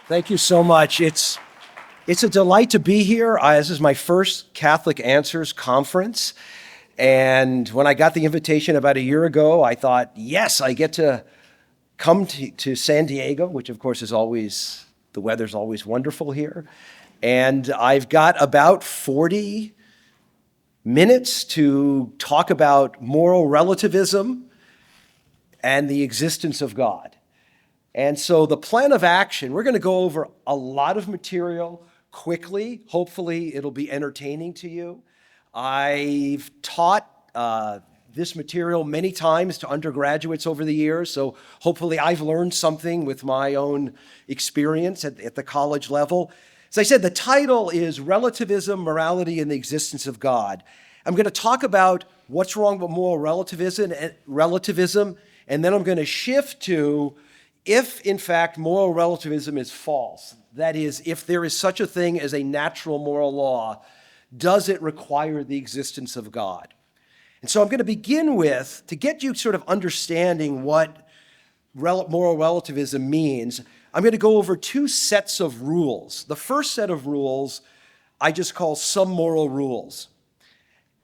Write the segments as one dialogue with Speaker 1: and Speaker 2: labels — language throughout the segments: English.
Speaker 1: Thank you so much. It's a delight to be here. This is my first Catholic Answers conference. And when I got the invitation about a year ago, I thought, yes, I get to come to San Diego, which of course is always, the weather's always wonderful here. And I've got about 40 minutes to talk about moral relativism and the existence of God. And so the plan of action, we're going to go over a lot of material quickly. Hopefully it'll be entertaining to you. I've taught this material many times to undergraduates over the years, so hopefully I've learned something with my own experience at the college level. As I said, the title is Relativism, Morality, and the Existence of God. I'm going to talk about what's wrong with moral relativism, and then I'm going to shift to if, in fact, moral relativism is false. That is, if there is such a thing as a natural moral law, does it require the existence of God? And so I'm going to begin with, to get you sort of understanding what moral relativism means, I'm going to go over two sets of rules. The first set of rules I just call some moral rules.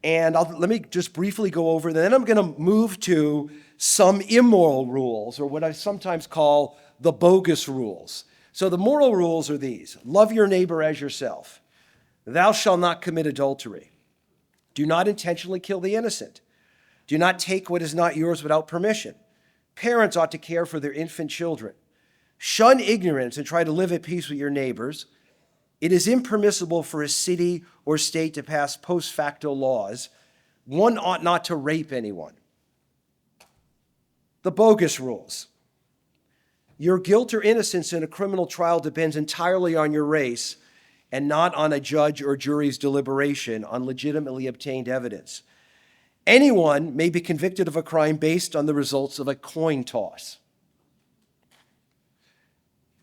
Speaker 1: And let me just briefly go over them. Then I'm going to move to some immoral rules, or what I sometimes call the bogus rules. So the moral rules are these: love your neighbor as yourself. Thou shalt not commit adultery. Do not intentionally kill the innocent. Do not take what is not yours without permission. Parents ought to care for their infant children. Shun ignorance and try to live at peace with your neighbors. It is impermissible for a city or state to pass post facto laws. One ought not to rape anyone. The bogus rules. Your guilt or innocence in a criminal trial depends entirely on your race and not on a judge or jury's deliberation on legitimately obtained evidence. Anyone may be convicted of a crime based on the results of a coin toss.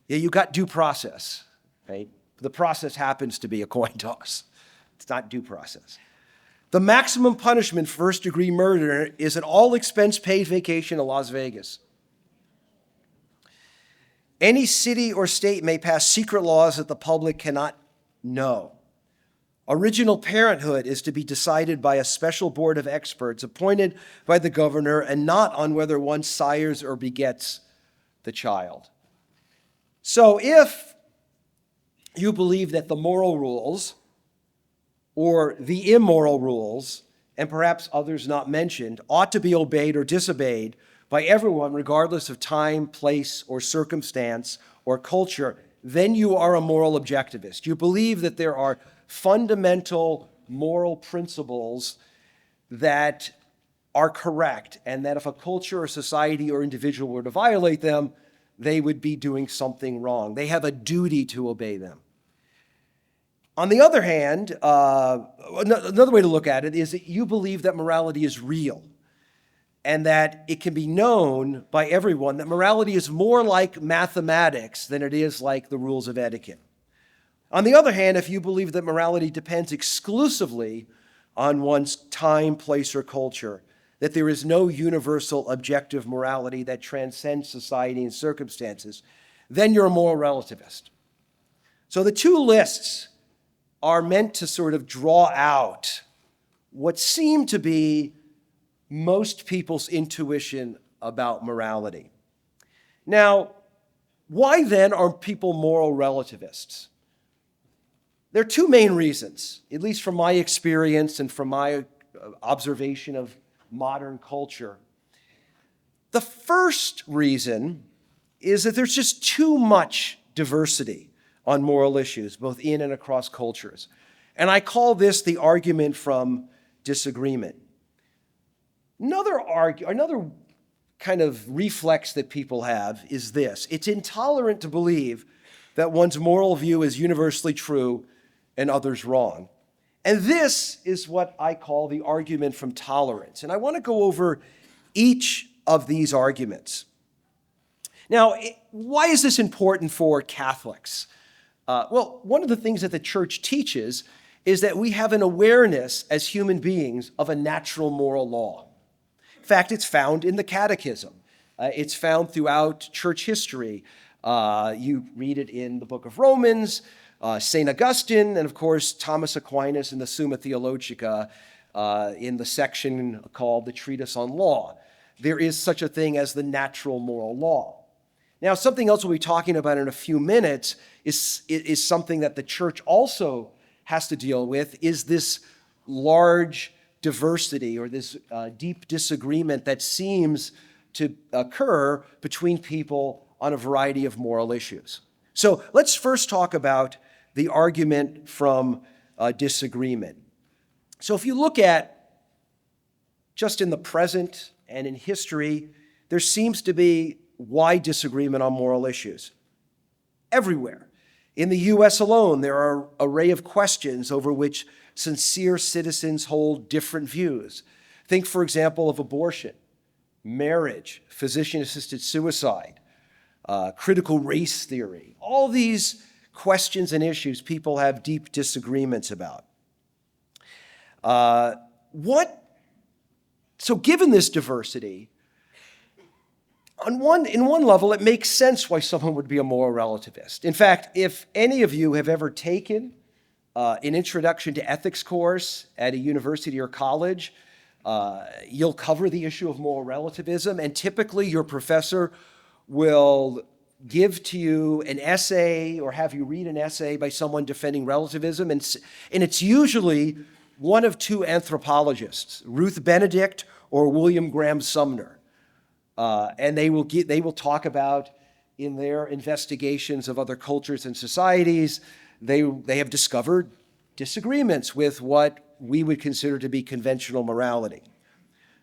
Speaker 1: Yeah, you got due process, right? The process happens to be a coin toss. It's not due process. The maximum punishment for first-degree murder is an all-expense-paid vacation to Las Vegas. Any city or state may pass secret laws that the public cannot know. Original parenthood is to be decided by a special board of experts appointed by the governor and not on whether one sires or begets the child. So if you believe that the moral rules or the immoral rules, and perhaps others not mentioned, ought to be obeyed or disobeyed by everyone regardless of time, place, or circumstance, or culture, then you are a moral objectivist. You believe that there are fundamental moral principles that are correct, and that if a culture or society or individual were to violate them, they would be doing something wrong. They have a duty to obey them. On the other hand, another way to look at it is that you believe that morality is real and that it can be known by everyone, that morality is more like mathematics than it is like the rules of etiquette. On the other hand, if you believe that morality depends exclusively on one's time, place, or culture, that there is no universal objective morality that transcends society and circumstances, then you're a moral relativist. So the two lists are meant to sort of draw out what seem to be most people's intuition about morality. Now, why then are people moral relativists? There are two main reasons, at least from my experience and from my observation of modern culture. The first reason is that there's just too much diversity on moral issues, both in and across cultures. And I call this the argument from disagreement. Another kind of reflex that people have is this: it's intolerant to believe that one's moral view is universally true and others wrong. And this is what I call the argument from tolerance. And I want to go over each of these arguments. Now, why is this important for Catholics? Well, one of the things that the church teaches is that we have an awareness as human beings of a natural moral law. In fact, it's found in the Catechism. It's found throughout church history. You read it in the book of Romans, St. Augustine, and of course, Thomas Aquinas in the Summa Theologica in the section called the Treatise on Law. There is such a thing as the natural moral law. Now, something else we'll be talking about in a few minutes is something that the church also has to deal with, is this large diversity or this deep disagreement that seems to occur between people on a variety of moral issues. So let's first talk about the argument from disagreement. So if you look at just in the present and in history, there seems to be wide disagreement on moral issues everywhere. In the U.S. alone, there are an array of questions over which sincere citizens hold different views. Think, for example, of abortion, marriage, physician-assisted suicide, critical race theory. All these questions and issues people have deep disagreements about. So given this diversity, in one level, it makes sense why someone would be a moral relativist. In fact, if any of you have ever taken an introduction to ethics course at a university or college, you'll cover the issue of moral relativism, and typically your professor will give to you an essay or have you read an essay by someone defending relativism, and it's usually one of two anthropologists, Ruth Benedict or William Graham Sumner. And they will talk about in their investigations of other cultures and societies, they have discovered disagreements with what we would consider to be conventional morality.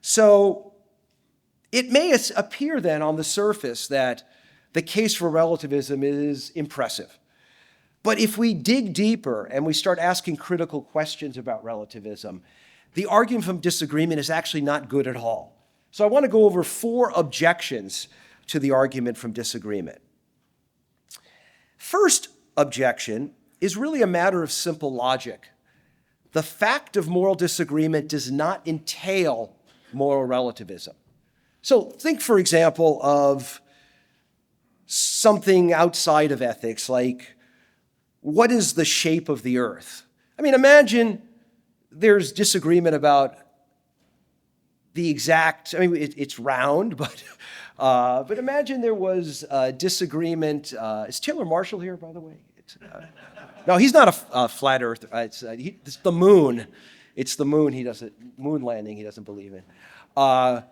Speaker 1: So it may appear then on the surface that the case for relativism is impressive. But if we dig deeper and we start asking critical questions about relativism, the argument from disagreement is actually not good at all. So I want to go over 4 objections to the argument from disagreement. First objection is really a matter of simple logic. The fact of moral disagreement does not entail moral relativism. So think, for example, of something outside of ethics, like what is the shape of the earth? I mean, imagine there's disagreement about the exact, I mean, it's round, but imagine there was a disagreement. Is Taylor Marshall here, by the way? No, he's not a flat earth. It's the moon. It's the moon. Moon landing he doesn't believe in.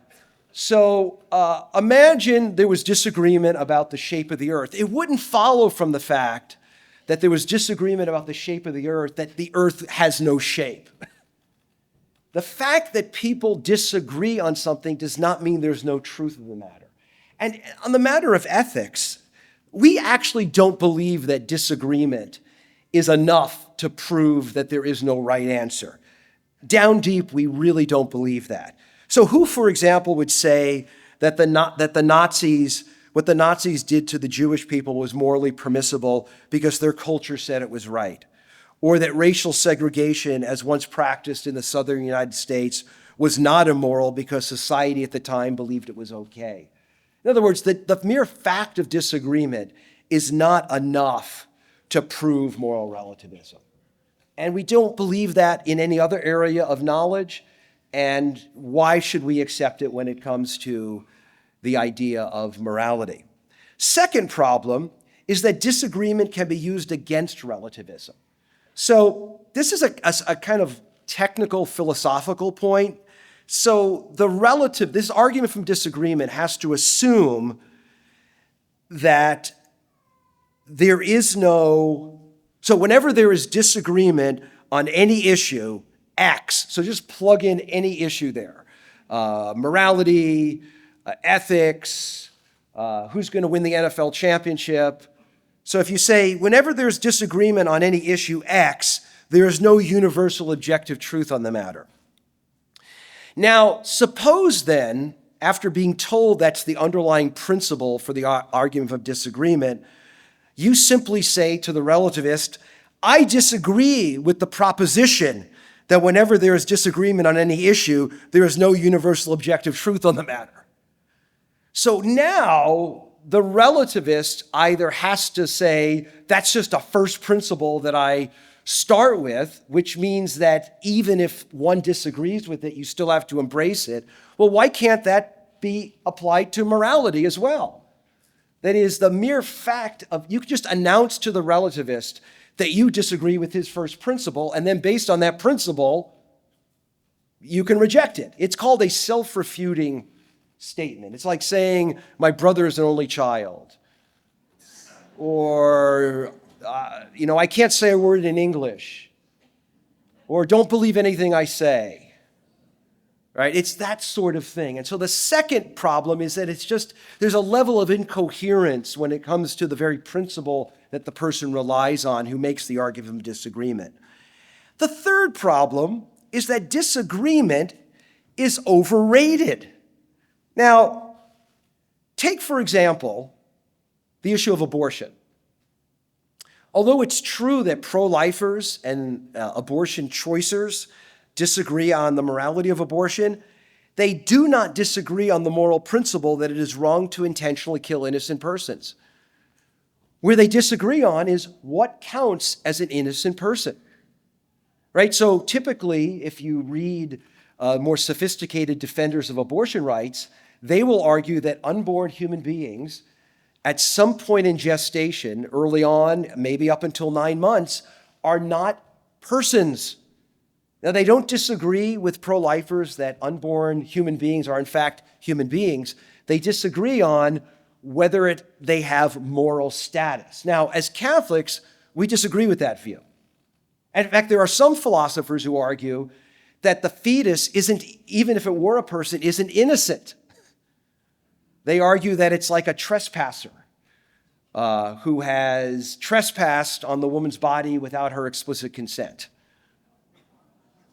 Speaker 1: So imagine there was disagreement about the shape of the earth. It wouldn't follow from the fact that there was disagreement about the shape of the earth that the earth has no shape. The fact that people disagree on something does not mean there's no truth of the matter. And on the matter of ethics, we actually don't believe that disagreement is enough to prove that there is no right answer. Down deep, we really don't believe that. So who, for example, would say that what the Nazis did to the Jewish people was morally permissible because their culture said it was right? Or that racial segregation, as once practiced in the southern United States, was not immoral because society at the time believed it was okay? In other words, the mere fact of disagreement is not enough to prove moral relativism. And we don't believe that in any other area of knowledge, and why should we accept it when it comes to the idea of morality? Second problem is that disagreement can be used against relativism. So this is a kind of technical philosophical point. So this argument from disagreement has to assume that there is so whenever there is disagreement on any issue, X, so just plug in any issue there. Morality, ethics, who's going to win the NFL championship. So if you say, whenever there's disagreement on any issue X, there is no universal objective truth on the matter. Now, suppose then, after being told that's the underlying principle for the argument of disagreement, you simply say to the relativist, I disagree with the proposition that whenever there is disagreement on any issue, there is no universal objective truth on the matter. So now the relativist either has to say, that's just a first principle that I start with, which means that even if one disagrees with it, you still have to embrace it. Well, why can't that be applied to morality as well? That is, the mere fact of, you can just announce to the relativist that you disagree with his first principle, and then based on that principle, you can reject it. It's called a self-refuting statement. It's like saying, my brother is an only child. Or, I can't say a word in English. Or don't believe anything I say. Right? It's that sort of thing. And so the second problem is that there's a level of incoherence when it comes to the very principle that the person relies on who makes the argument of disagreement. The third problem is that disagreement is overrated. Now, take, for example, the issue of abortion. Although it's true that pro-lifers and abortion choicers disagree on the morality of abortion, they do not disagree on the moral principle that it is wrong to intentionally kill innocent persons. Where they disagree on is what counts as an innocent person. Right? So typically, if you read more sophisticated defenders of abortion rights, they will argue that unborn human beings, at some point in gestation, early on, maybe up until 9 months, are not persons. Now, they don't disagree with pro-lifers that unborn human beings are in fact human beings. They disagree on whether they have moral status. Now, as Catholics, we disagree with that view. And in fact, there are some philosophers who argue that the fetus isn't, even if it were a person, isn't innocent. They argue that it's like a trespasser who has trespassed on the woman's body without her explicit consent.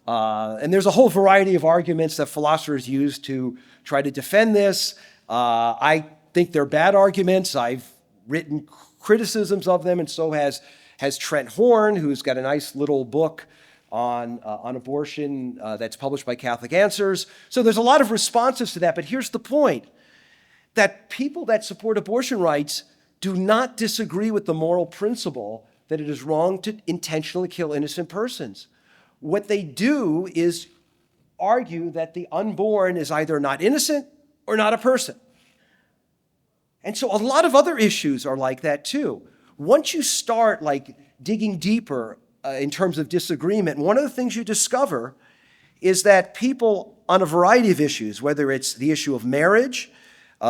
Speaker 1: And there's a whole variety of arguments that philosophers use to try to defend this. I think they're bad arguments. I've written criticisms of them, and so has Trent Horn, who's got a nice little book on abortion that's published by Catholic Answers. So there's a lot of responses to that, but here's the point, that people that support abortion rights do not disagree with the moral principle that it is wrong to intentionally kill innocent persons. What they do is argue that the unborn is either not innocent or not a person. And so a lot of other issues are like that too. Once you start digging deeper in terms of disagreement, one of the things you discover is that people on a variety of issues, whether it's the issue of marriage,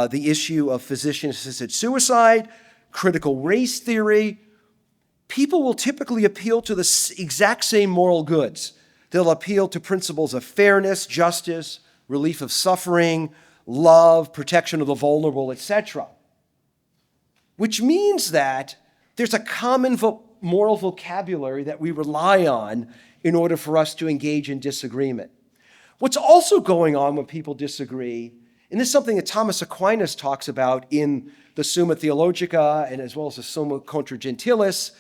Speaker 1: the issue of physician-assisted suicide, critical race theory, people will typically appeal to the exact same moral goods. They'll appeal to principles of fairness, justice, relief of suffering, love, protection of the vulnerable, etc. Which means that there's a common moral vocabulary that we rely on in order for us to engage in disagreement. What's also going on when people disagree, and this is something that Thomas Aquinas talks about in the Summa Theologica and as well as the Summa Contra Gentiles,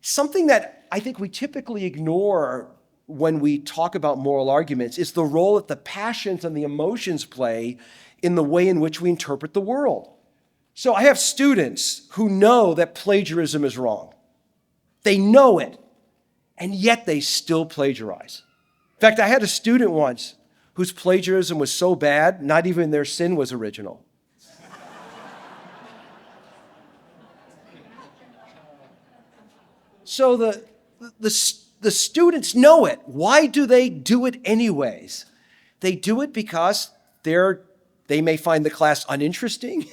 Speaker 1: something that I think we typically ignore when we talk about moral arguments is the role that the passions and the emotions play in the way in which we interpret the world. So I have students who know that plagiarism is wrong. They know it, and yet they still plagiarize. In fact, I had a student once whose plagiarism was so bad, not even their sin was original. So the students know it. Why do they do it anyways? They do it because they may find the class uninteresting.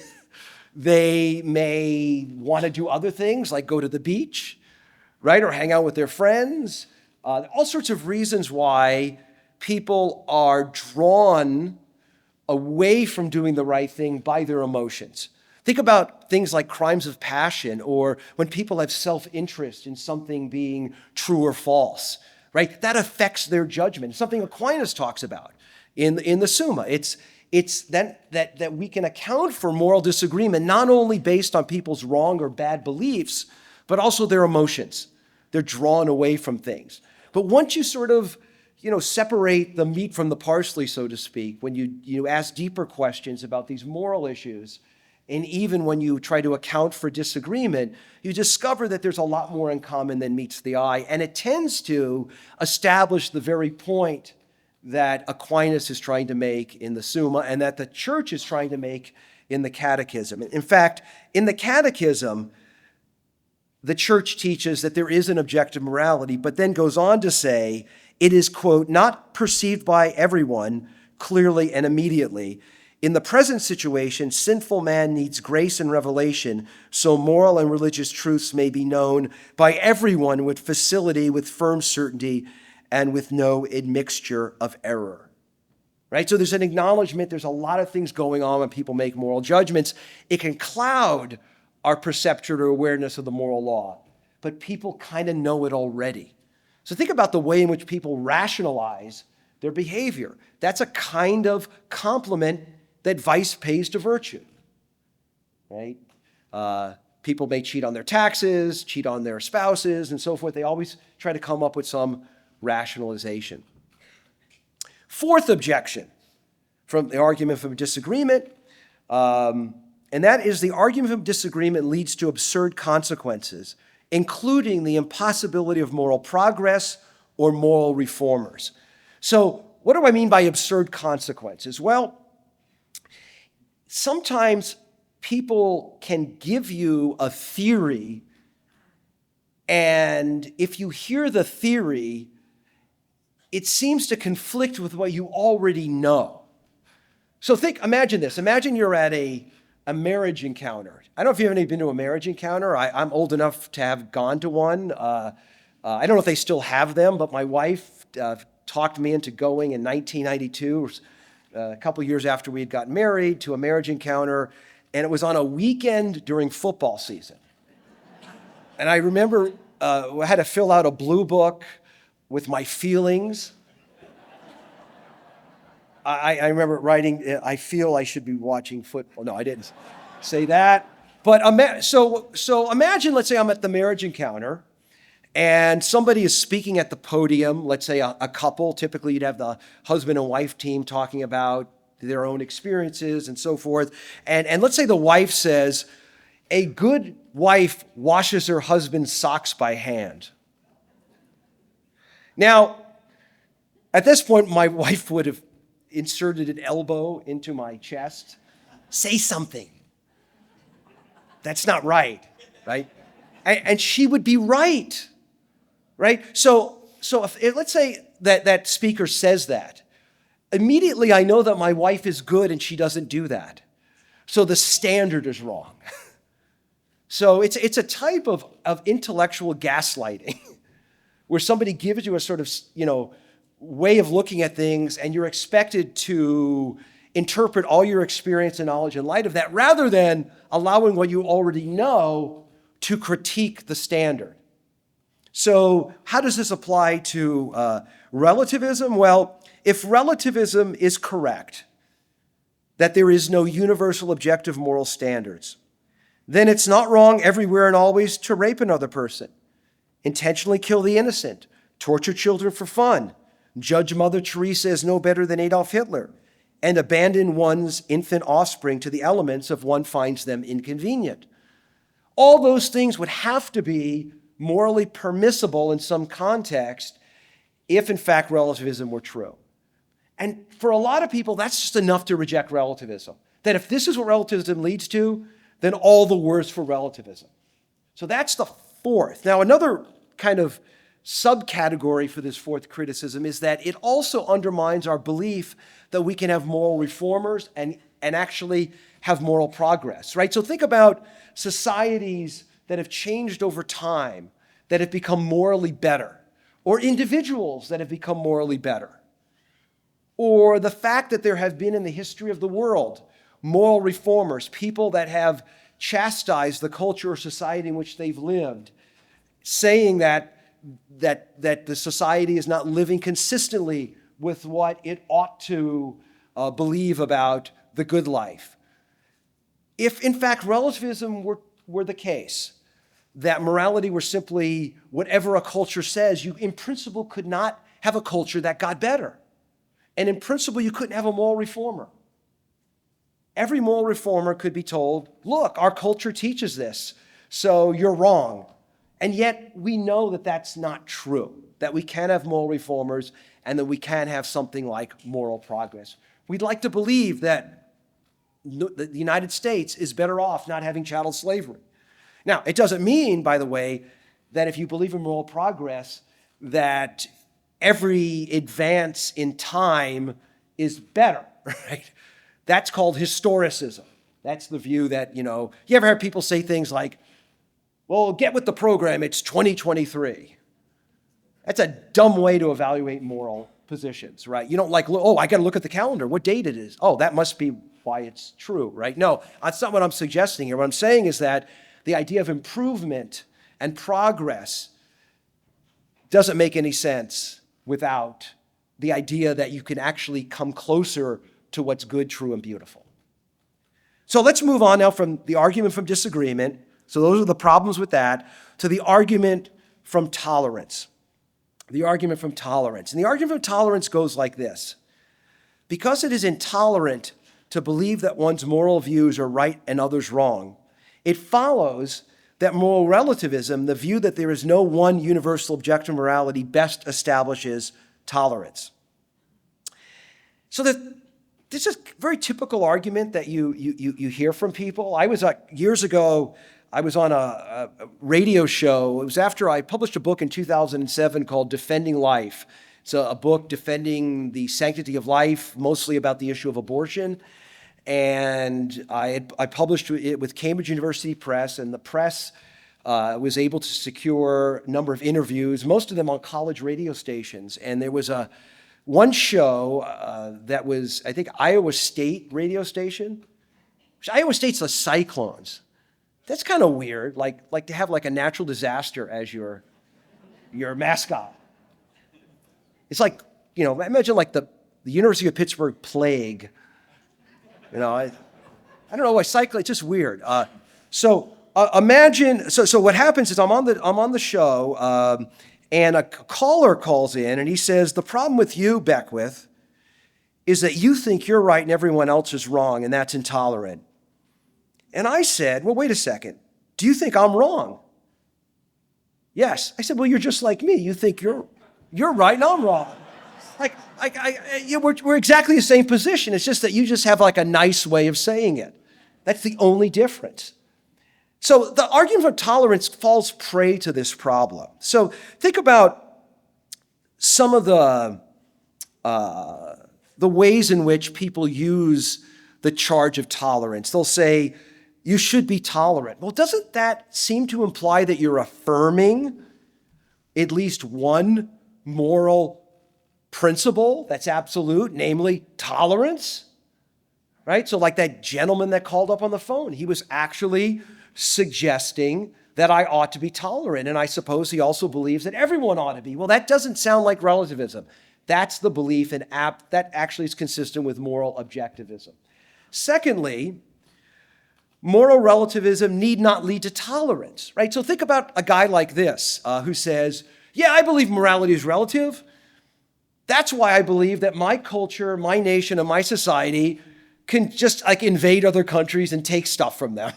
Speaker 1: They may want to do other things like go to the beach, right? Or hang out with their friends. All sorts of reasons why people are drawn away from doing the right thing by their emotions. Think about things like crimes of passion or when people have self-interest in something being true or false, right? That affects their judgment. Something Aquinas talks about in the Summa. It's that we can account for moral disagreement not only based on people's wrong or bad beliefs, but also their emotions. They're drawn away from things. But once you sort of separate the meat from the parsley, so to speak, when you ask deeper questions about these moral issues, And even when you try to account for disagreement, you discover that there's a lot more in common than meets the eye. And it tends to establish the very point that Aquinas is trying to make in the Summa and that the church is trying to make in the Catechism. In fact, in the Catechism, the church teaches that there is an objective morality, but then goes on to say it is, quote, not perceived by everyone clearly and immediately. In the present situation, sinful man needs grace and revelation so moral and religious truths may be known by everyone with facility, with firm certainty, and with no admixture of error. Right? So there's an acknowledgement there's a lot of things going on when people make moral judgments. It can cloud our perception or awareness of the moral law, but people kind of know it already. So think about the way in which people rationalize their behavior. That's a kind of compliment that vice pays to virtue, right? People may cheat on their taxes, cheat on their spouses, and so forth. They always try to come up with some rationalization. Fourth objection from the argument of disagreement, and that is the argument of disagreement leads to absurd consequences, including the impossibility of moral progress or moral reformers. So what do I mean by absurd consequences? Well, sometimes people can give you a theory, and if you hear the theory, it seems to conflict with what you already know. So imagine this. Imagine you're at a marriage encounter. I don't know if you've ever been to a marriage encounter. I'm old enough to have gone to one. I don't know if they still have them, but my wife talked me into going in 1992, a couple years after we had gotten married, to a marriage encounter, and it was on a weekend during football season. And I remember I had to fill out a blue book with my feelings. I remember writing, I feel I should be watching football. No, I didn't say that. But so imagine, let's say I'm at the marriage encounter, and somebody is speaking at the podium, let's say a couple. Typically, you'd have the husband and wife team talking about their own experiences and so forth. And let's say the wife says, a good wife washes her husband's socks by hand. Now, at this point, my wife would have inserted an elbow into my chest. Say something. That's not right, right? And she would be right. Right? So let's say that speaker says that. Immediately, I know that my wife is good and she doesn't do that. So the standard is wrong. So it's a type of intellectual gaslighting where somebody gives you a sort of, way of looking at things and you're expected to interpret all your experience and knowledge in light of that rather than allowing what you already know to critique the standard. So how does this apply to relativism? Well, if relativism is correct, that there is no universal objective moral standards, then it's not wrong everywhere and always to rape another person, intentionally kill the innocent, torture children for fun, judge Mother Teresa as no better than Adolf Hitler, and abandon one's infant offspring to the elements if one finds them inconvenient. All those things would have to be morally permissible in some context if, in fact, relativism were true. And for a lot of people, that's just enough to reject relativism. That if this is what relativism leads to, then all the worse for relativism. So that's the fourth. Now, another kind of subcategory for this fourth criticism is that it also undermines our belief that we can have moral reformers and actually have moral progress, right? So think about societies that have changed over time, that have become morally better, or individuals that have become morally better, or the fact that there have been in the history of the world moral reformers, people that have chastised the culture or society in which they've lived, saying that the society is not living consistently with what it ought to believe about the good life. If, in fact, relativism were the case, that morality were simply whatever a culture says, you in principle could not have a culture that got better. And in principle, you couldn't have a moral reformer. every moral reformer could be told, look, our culture teaches this, so you're wrong. And yet we know that that's not true, that we can have moral reformers and that we can have something like moral progress. We'd like to believe that the United States is better off not having chattel slavery. Now, it doesn't mean, by the way, that if you believe in moral progress, that every advance in time is better, right? That's called historicism. That's the view that, you ever heard people say things like, well, get with the program, it's 2023. That's a dumb way to evaluate moral positions, right? You don't I got to look at the calendar, what date it is. Oh, that must be why it's true, right? No, that's not what I'm suggesting here. What I'm saying is that the idea of improvement and progress doesn't make any sense without the idea that you can actually come closer to what's good, true, and beautiful. So let's move on now from the argument from disagreement. So those are the problems with that, to the argument from tolerance. The argument from tolerance. And the argument from tolerance goes like this. Because it is intolerant to believe that one's moral views are right and others wrong, it follows that moral relativism, the view that there is no one universal objective morality, best establishes tolerance. So this is a very typical argument that you hear from people. Years ago, I was on a radio show. It was after I published a book in 2007 called Defending Life. It's a book defending the sanctity of life, mostly about the issue of abortion. And I published it with Cambridge University Press, and the press was able to secure a number of interviews, most of them on college radio stations. And there was one show that was, I think, Iowa State radio station. Iowa State's the Cyclones. That's kind of weird, like to have like a natural disaster as your mascot. It's like, imagine like the University of Pittsburgh plague. I don't know why cycling, it's just weird. Imagine, so what happens is I'm on the show, and a caller calls in and he says, the problem with you, Beckwith, is that you think you're right and everyone else is wrong, and that's intolerant. And I said, well, wait a second. Do you think I'm wrong? Yes. I said, well, you're just like me. You think you're right and I'm wrong. We're exactly the same position. It's just that you just have like a nice way of saying it. That's the only difference. So the argument for tolerance falls prey to this problem. So think about some of the ways in which people use the charge of tolerance. They'll say, you should be tolerant. Well, doesn't that seem to imply that you're affirming at least one moral principle that's absolute, namely tolerance? Right? So like that gentleman that called up on the phone, he was actually suggesting that I ought to be tolerant, and I suppose he also believes that everyone ought to be. Well, that doesn't sound like relativism. That's the belief that actually is consistent with moral objectivism. Secondly, moral relativism need not lead to tolerance, right? So think about a guy like this who says, yeah, I believe morality is relative. That's why I believe that my culture, my nation, and my society can just invade other countries and take stuff from them.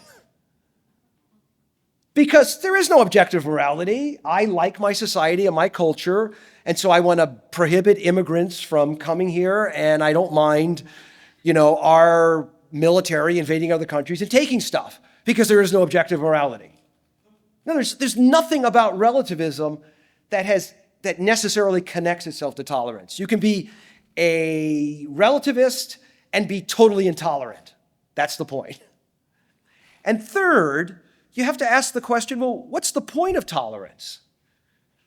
Speaker 1: Because there is no objective morality. I like my society and my culture, and so I want to prohibit immigrants from coming here, and I don't mind, our military invading other countries and taking stuff, because there is no objective morality. No, there's nothing about relativism that necessarily connects itself to tolerance. You can be a relativist and be totally intolerant. That's the point. And third, you have to ask the question, well, what's the point of tolerance?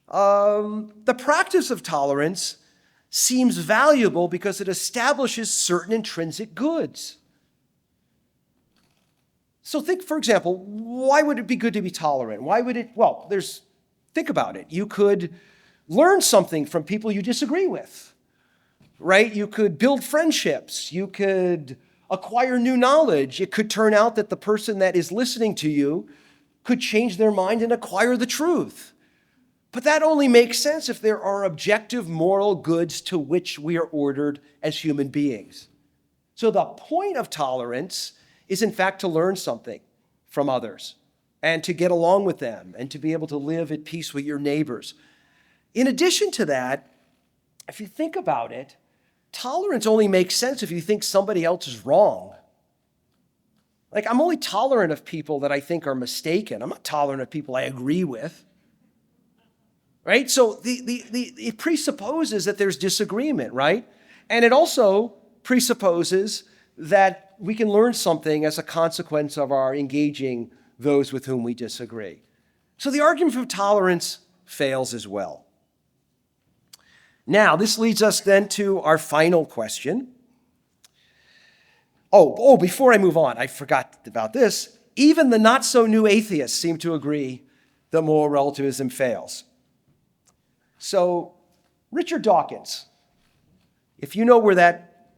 Speaker 1: The practice of tolerance seems valuable because it establishes certain intrinsic goods. So think, for example, why would it be good to be tolerant? Think about it. You could learn something from people you disagree with, right? You could build friendships. You could acquire new knowledge. It could turn out that the person that is listening to you could change their mind and acquire the truth. But that only makes sense if there are objective moral goods to which we are ordered as human beings. So the point of tolerance is, in fact, to learn something from others and to get along with them and to be able to live at peace with your neighbors. In addition to that, if you think about it, tolerance only makes sense if you think somebody else is wrong. Like, I'm only tolerant of people that I think are mistaken. I'm not tolerant of people I agree with. Right? So it presupposes that there's disagreement, right? And it also presupposes that we can learn something as a consequence of our engaging those with whom we disagree. So the argument for tolerance fails as well. Now, this leads us then to our final question. Before I move on, I forgot about this. Even the not-so-new atheists seem to agree that moral relativism fails. So, Richard Dawkins, if you know where that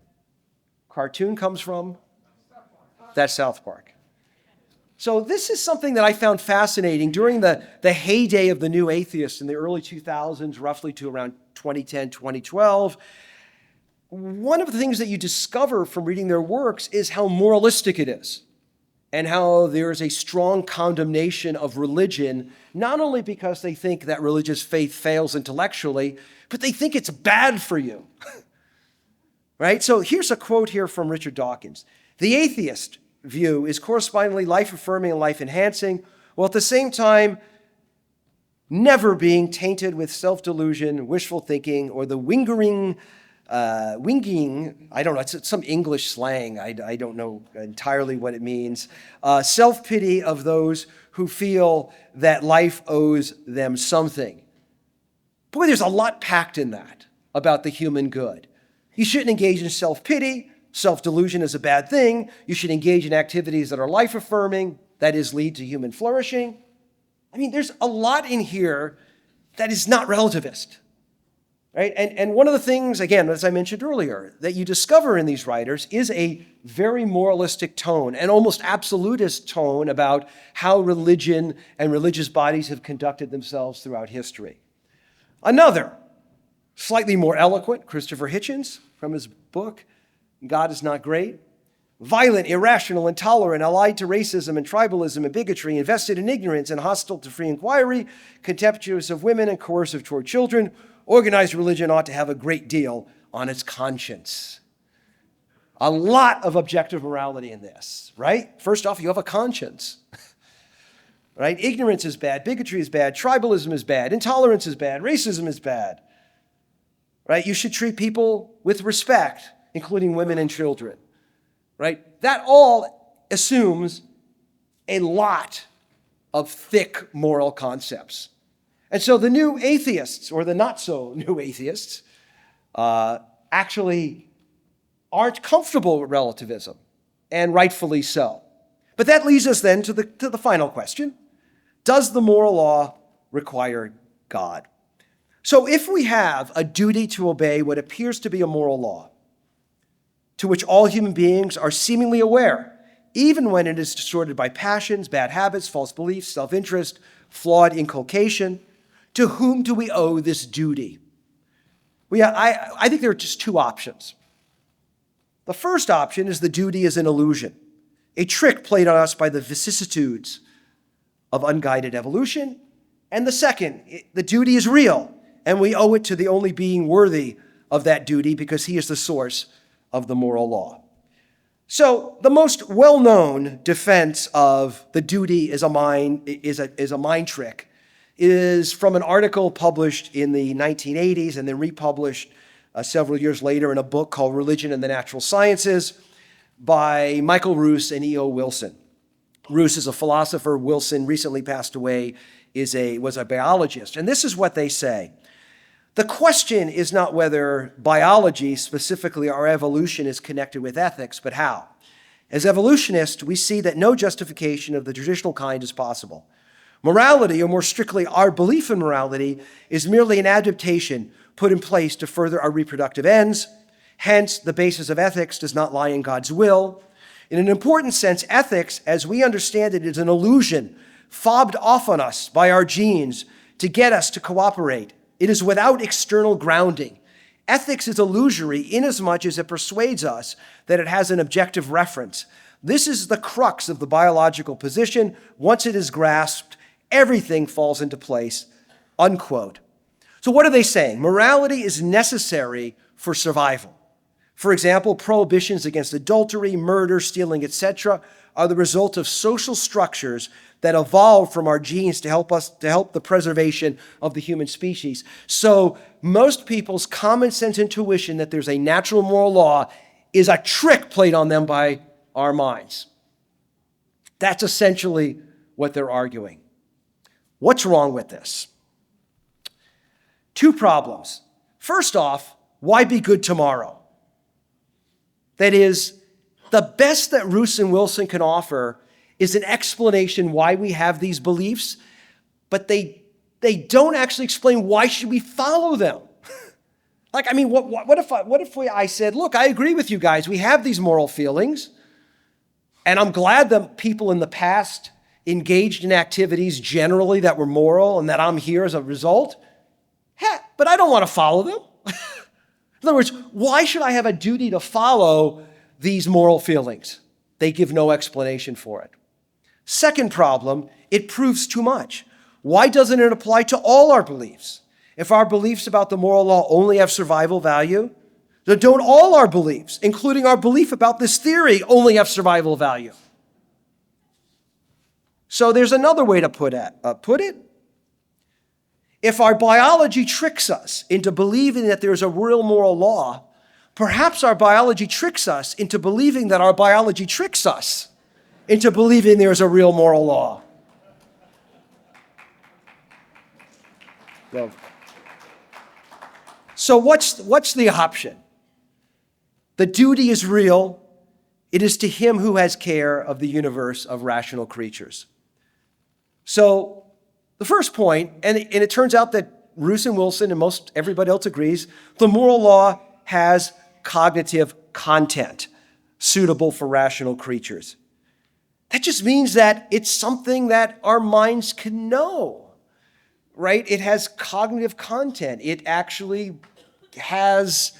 Speaker 1: cartoon comes from, that's South Park. So this is something that I found fascinating during the heyday of the new atheists in the early 2000s, roughly to around 2010, 2012. One of the things that you discover from reading their works is how moralistic it is and how there is a strong condemnation of religion, not only because they think that religious faith fails intellectually, but they think it's bad for you. Right? So here's a quote here from Richard Dawkins. The atheist view is correspondingly life-affirming and life-enhancing, while at the same time never being tainted with self-delusion, wishful thinking, or the winging, I don't know, it's some English slang, I don't know entirely what it means, self-pity of those who feel that life owes them something. Boy, there's a lot packed in that about the human good. You shouldn't engage in self-pity. Self-delusion is a bad thing. You should engage in activities that are life-affirming, that is, lead to human flourishing. I mean, there's a lot in here that is not relativist, right? And one of the things, again, as I mentioned earlier, that you discover in these writers is a very moralistic tone, an almost absolutist tone about how religion and religious bodies have conducted themselves throughout history. Another, slightly more eloquent, Christopher Hitchens, from his book, God is Not Great. Violent, irrational, intolerant, allied to racism and tribalism and bigotry, invested in ignorance and hostile to free inquiry, contemptuous of women and coercive toward children, organized religion ought to have a great deal on its conscience. A lot of objective morality in this, right? First off, you have a conscience, right? Ignorance is bad, bigotry is bad, tribalism is bad, intolerance is bad, racism is bad, right? You should treat people with respect, including women and children, right? That all assumes a lot of thick moral concepts. And so the new atheists, or the not-so-new atheists, actually aren't comfortable with relativism, and rightfully so. But that leads us then to the final question. Does the moral law require God? So if we have a duty to obey what appears to be a moral law, to which all human beings are seemingly aware, even when it is distorted by passions, bad habits, false beliefs, self-interest, flawed inculcation, to whom do we owe this duty? I think there are just two options. The first option is the duty is an illusion, a trick played on us by the vicissitudes of unguided evolution. And the second, the duty is real, and we owe it to the only being worthy of that duty because he is the source of the moral law. So the most well-known defense of the duty is a mind trick is from an article published in the 1980s and then republished several years later in a book called Religion and the Natural Sciences by Michael Ruse and E.O. Wilson. Ruse is a philosopher. Wilson recently passed away, was a biologist. And this is what they say. The question is not whether biology, specifically our evolution, is connected with ethics, but how. As evolutionists, we see that no justification of the traditional kind is possible. Morality, or more strictly our belief in morality, is merely an adaptation put in place to further our reproductive ends. Hence, the basis of ethics does not lie in God's will. In an important sense, ethics, as we understand it, is an illusion fobbed off on us by our genes to get us to cooperate. It is without external grounding, Ethics is illusory inasmuch as it persuades us that it has an objective reference. This is the crux of the biological position. Once it is grasped, everything falls into place, unquote. So what are they saying? Morality is necessary for survival. For example, prohibitions against adultery, murder, stealing, etc., are the result of social structures that evolved from our genes to help the preservation of the human species. So most people's common sense intuition that there's a natural moral law is a trick played on them by our minds. That's essentially what they're arguing. What's wrong with this? Two problems. First off, why be good tomorrow? That is, the best that Roos and Wilson can offer is an explanation why we have these beliefs, but they don't actually explain why should we follow them. What if I said, look, I agree with you guys. We have these moral feelings, and I'm glad that people in the past engaged in activities generally that were moral and that I'm here as a result. But I don't want to follow them. In other words, why should I have a duty to follow these moral feelings? They give no explanation for it. Second problem, it proves too much. Why doesn't it apply to all our beliefs? If our beliefs about the moral law only have survival value, then don't all our beliefs, including our belief about this theory, only have survival value? So there's another way to put it. If our biology tricks us into believing that there's a real moral law, perhaps our biology tricks us into believing that our biology tricks us into believing there's a real moral law. So what's the option? The duty is real. It is to him who has care of the universe of rational creatures. So the first point, and it turns out that Roos and Wilson and most everybody else agrees, the moral law has cognitive content suitable for rational creatures. That just means that it's something that our minds can know, right? It has cognitive content. It actually has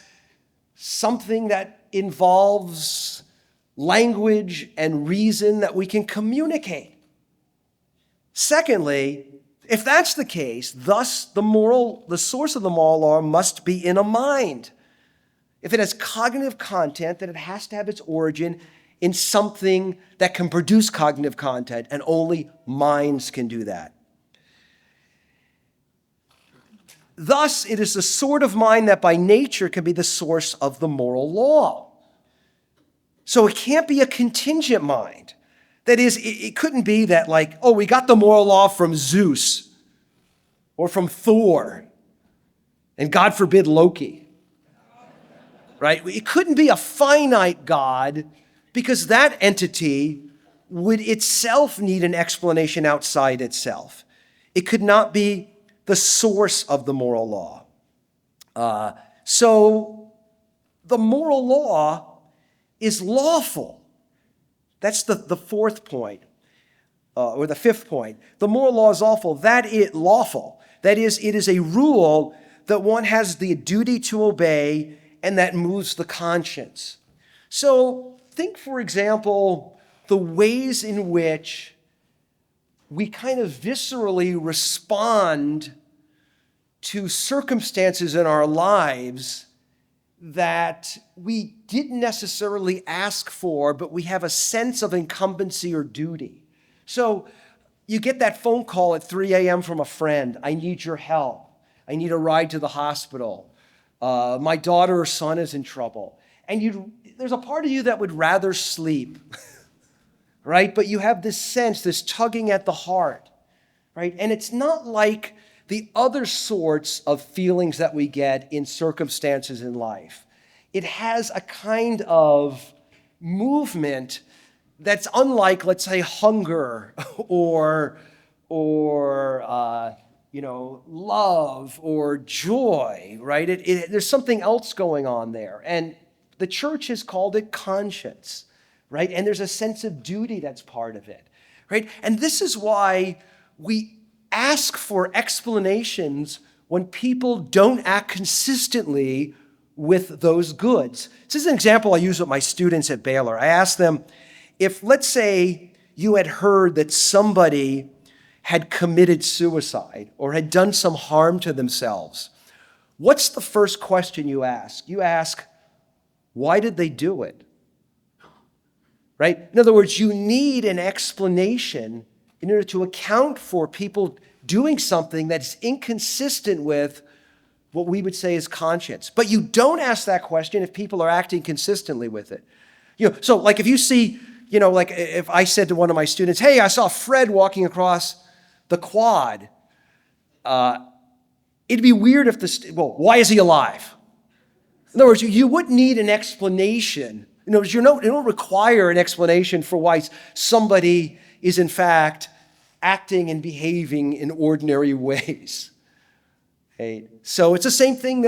Speaker 1: something that involves language and reason that we can communicate. Secondly, if that's the case, thus the source of the moral law must be in a mind. If it has cognitive content, then it has to have its origin in something that can produce cognitive content, and only minds can do that. Thus, it is the sort of mind that by nature can be the source of the moral law. So it can't be a contingent mind. That is, it couldn't be that we got the moral law from Zeus or from Thor and God forbid Loki, right? It couldn't be a finite God because that entity would itself need an explanation outside itself. It could not be the source of the moral law. So the moral law is lawful. That's the fourth point, or the fifth point. The moral law is lawful. That is, it is a rule that one has the duty to obey and that moves the conscience. So think, for example, the ways in which we kind of viscerally respond to circumstances in our lives that we didn't necessarily ask for, but we have a sense of incumbency or duty. So you get that phone call at 3 a.m. from a friend. I need your help. I need a ride to the hospital. My daughter or son is in trouble. And there's a part of you that would rather sleep, right? But you have this sense, this tugging at the heart, right? And it's not like the other sorts of feelings that we get in circumstances in life. It has a kind of movement that's unlike, let's say, hunger or love or joy, right? There's something else going on there. And the church has called it conscience, right? And there's a sense of duty that's part of it, right? And this is why we ask for explanations when people don't act consistently with those goods. This is an example I use with my students at Baylor. I ask them, if, let's say, you had heard that somebody had committed suicide or had done some harm to themselves, what's the first question you ask? You ask, why did they do it? Right? In other words, you need an explanation in order to account for people doing something that's inconsistent with what we would say is conscience. But you don't ask that question if people are acting consistently with it. So like if you see, like if I said to one of my students, hey, I saw Fred walking across the quad, it'd be weird if why is he alive? In other words, you wouldn't need an explanation. In other words, you don't require an explanation for why somebody is in fact acting and behaving in ordinary ways. Okay. So it's the same thing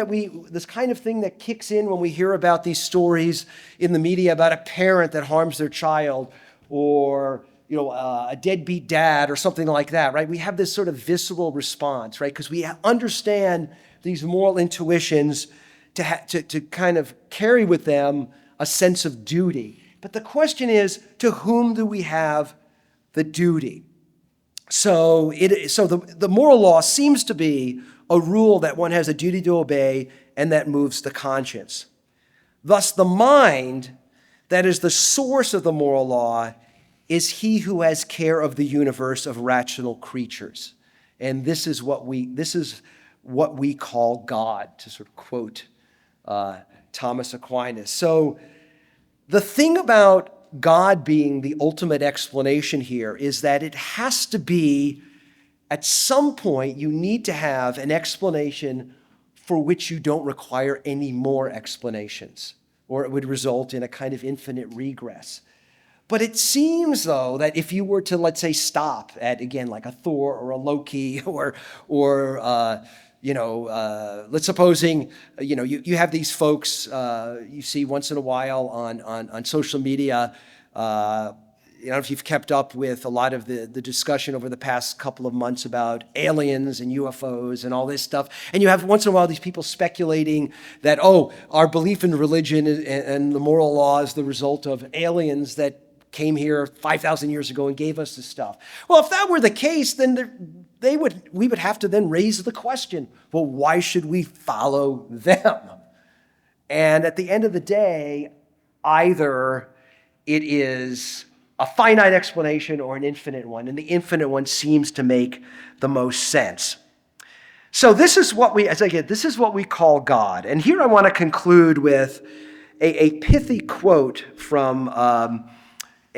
Speaker 1: this kind of thing that kicks in when we hear about these stories in the media about a parent that harms their child, or a deadbeat dad or something like that, right? We have this sort of visceral response, right? Because we understand these moral intuitions to kind of carry with them a sense of duty. But the question is, to whom do we have the duty? So the moral law seems to be a rule that one has a duty to obey and that moves the conscience. Thus, the mind that is the source of the moral law is he who has care of the universe of rational creatures. And this is what we call God, to sort of quote Thomas Aquinas. So the thing about God being the ultimate explanation here is that it has to be, at some point, you need to have an explanation for which you don't require any more explanations, or it would result in a kind of infinite regress. But it seems, though, that if you were to, let's say, stop at, again, like a Thor or a Loki, or let's supposing, you have these folks you see once in a while on social media. I don't know if you've kept up with a lot of the discussion over the past couple of months about aliens and UFOs and all this stuff. And you have once in a while these people speculating that, our belief in religion and the moral law is the result of aliens that came here 5,000 years ago and gave us this stuff. Well, if that were the case, then we would have to then raise the question, well, why should we follow them? And at the end of the day, either it is a finite explanation or an infinite one, and the infinite one seems to make the most sense. So this is what we call God. And here I want to conclude with a pithy quote from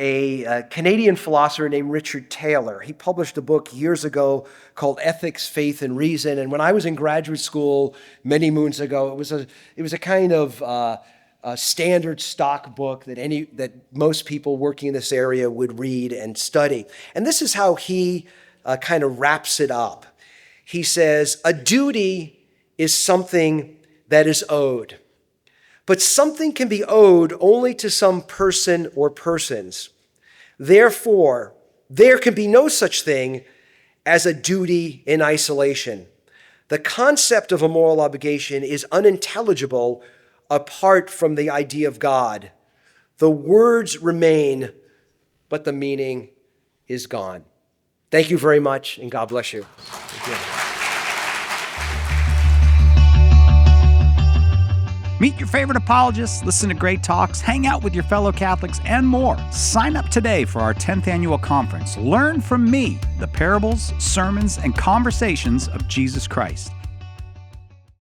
Speaker 1: a Canadian philosopher named Richard Taylor. He published a book years ago called Ethics, Faith, and Reason. And when I was in graduate school many moons ago, it was a kind of a standard stock book that most people working in this area would read and study. And this is how he kind of wraps it up. He says, a duty is something that is owed, but something can be owed only to some person or persons. Therefore, there can be no such thing as a duty in isolation. The concept of a moral obligation is unintelligible apart from the idea of God. The words remain, but the meaning is gone. Thank you very much, and God bless you. Thank you.
Speaker 2: Meet your favorite apologists, listen to great talks, hang out with your fellow Catholics, and more. Sign up today for our 10th annual conference. Learn from me the parables, sermons, and conversations of Jesus Christ.